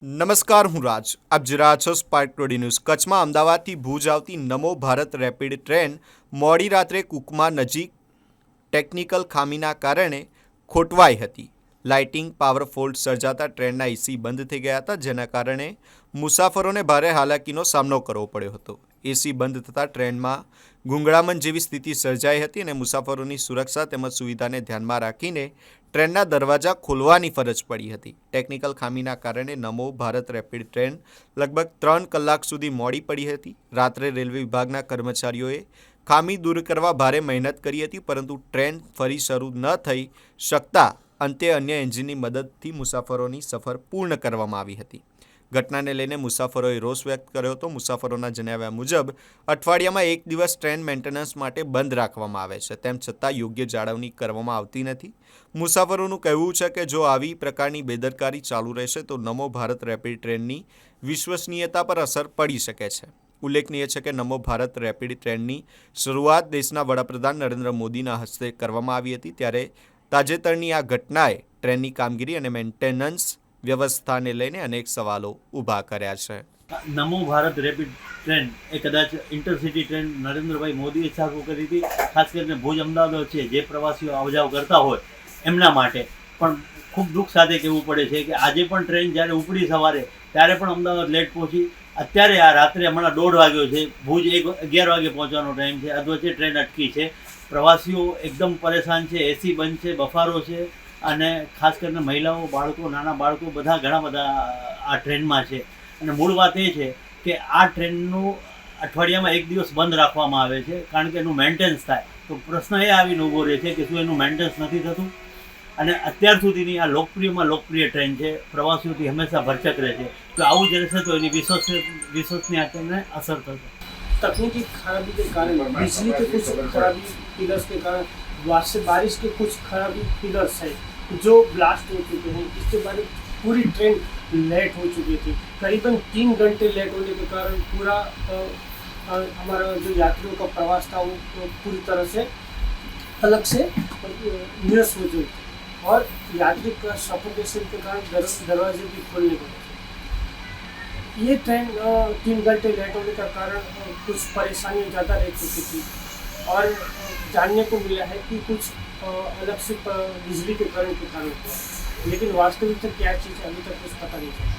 નમસ્કાર, હું રાજ. આપ જોઈ રહ્યા છો સ્પાર્ક ટુડે ન્યૂઝ. કચ્છમાં અમદાવાદથી ભુજ આવતી નમો ભારત રેપિડ ટ્રેન મોડી રાત્રે કુકમા નજીક ટેકનિકલ ખામીના કારણે ખોટવાઈ હતી. લાઇટિંગ પાવર ફોલ્ટ સર્જાતા ટ્રેનના એસી બંધ થઈ ગયા હતા, જેના કારણે મુસાફરોને ભારે હાલાકીનો સામનો કરવો પડ્યો હતો. એસી બંધ થતાં ટ્રેનમાં ગૂંગળામણ જેવી સ્થિતિ સર્જાઈ હતી અને મુસાફરોની સુરક્ષા તેમજ સુવિધાને ધ્યાનમાં રાખીને ટ્રેનના દરવાજા ખોલવાની ફરજ પડી હતી. ટેકનિકલ ખામીના કારણે નમો ભારત રેપિડ ટ્રેન લગભગ 3 કલાક સુધી મોડી પડી હતી. રાત્રે રેલવે વિભાગના કર્મચારીઓએ ખામી દૂર કરવા ભારે મહેનત કરી હતી, પરંતુ ટ્રેન ફરી શરૂ ન થઈ શકતા અંતે અન્ય એન્જિનની મદદથી મુસાફરોની સફર પૂર્ણ કરવામાં આવી હતી. ઘટનાને લઈને મુસાફરોએ રોષ વ્યક્ત કર્યો હતો. મુસાફરોના જણાવ્યા મુજબ અઠવાડિયામાં એક દિવસ ટ્રેન મેન્ટેનન્સ માટે બંધ રાખવામાં આવે છે, તેમ છતાં યોગ્ય જાળવણી કરવામાં આવતી નથી. મુસાફરોનું કહેવું છે કે જો આવી પ્રકારની બેદરકારી ચાલુ રહેશે તો નમો ભારત રેપિડ ટ્રેનની વિશ્વસનીયતા પર અસર પડી શકે છે. ઉલ્લેખનીય છે કે નમો ભારત રેપિડ ટ્રેનની શરૂઆત દેશના વડાપ્રધાન નરેન્દ્ર મોદીના હસ્તે કરવામાં આવી હતી. ત્યારે તાજેતરની આ ઘટનાએ ટ્રેનની કામગીરી અને મેન્ટેનન્સ વ્યવસ્થાને લઈને અનેક સવાલો ઊભા કર્યા છે. નમો ભારત રેપિડ ટ્રેન એ કદાચ ઇન્ટરસિટી ટ્રેન નરેન્દ્રભાઈ મોદીએ ચાલુ કરી હતી. ખાસ કરીને ભુજ અમદાવાદ છે જે પ્રવાસીઓ આવજાવ કરતા હોય એમના માટે પણ ખૂબ દુઃખ સાથે કહેવું પડે છે કે આજે પણ ટ્રેન જ્યારે ઉપડી સવારે ત્યારે પણ અમદાવાદ લેટ પહોંચી. અત્યારે આ રાત્રે હમણાં 1:30 વાગ્યો છે, ભુજ 11 વાગે પહોંચવાનો ટાઈમ છે, અધવચ્ચે ટ્રેન અટકી છે. પ્રવાસીઓ એકદમ પરેશાન છે, એસી બંધ છે, બફારો છે અને ખાસ કરીને મહિલાઓ, બાળકો, નાના બાળકો બધા ઘણા બધા આ ટ્રેનમાં છે. અને મૂળ વાત એ છે કે આ ટ્રેનનું અઠવાડિયામાં એક દિવસ બંધ રાખવામાં આવે છે કારણ કે એનું મેન્ટેનન્સ થાય. તો પ્રશ્ન એ આવીને ઊભો રહે છે કે શું એનું મેન્ટેનન્સ નથી થતું? અને અત્યાર સુધીની આ લોકપ્રિય ટ્રેન છે, પ્રવાસીઓથી હંમેશા ભરચક રહે છે. તો આવું જ રહેશે તો એની વિશ્વસનીયતાને અસર થશે. तकनीकी खराबी के कारण, बिजली के कुछ खराबी पिलर्स के कारण, बारिश के कुछ खराबी पिलर्स है जो ब्लास्ट हो चुके हैं. इसके बाद पूरी ट्रेन लेट हो चुकी थी. करीबन 3 घंटे लेट होने के कारण पूरा हमारा जो यात्रियों का प्रवास था वो पूरी तरह से अलग से निरस्त हो चुकी थी और यात्री का सफोकेशन के कारण दरवाजे भी खोलने पड़े. ये ट्रेन 3 घंटे लेट होने का कारण कुछ परेशानियाँ ज़्यादा रह चुकी थी और जानने को मिला है कि कुछ अलग से बिजली के करंट के कारण हुआ, लेकिन वास्तविकता क्या चीज़ है अभी तक कुछ पता नहीं चला.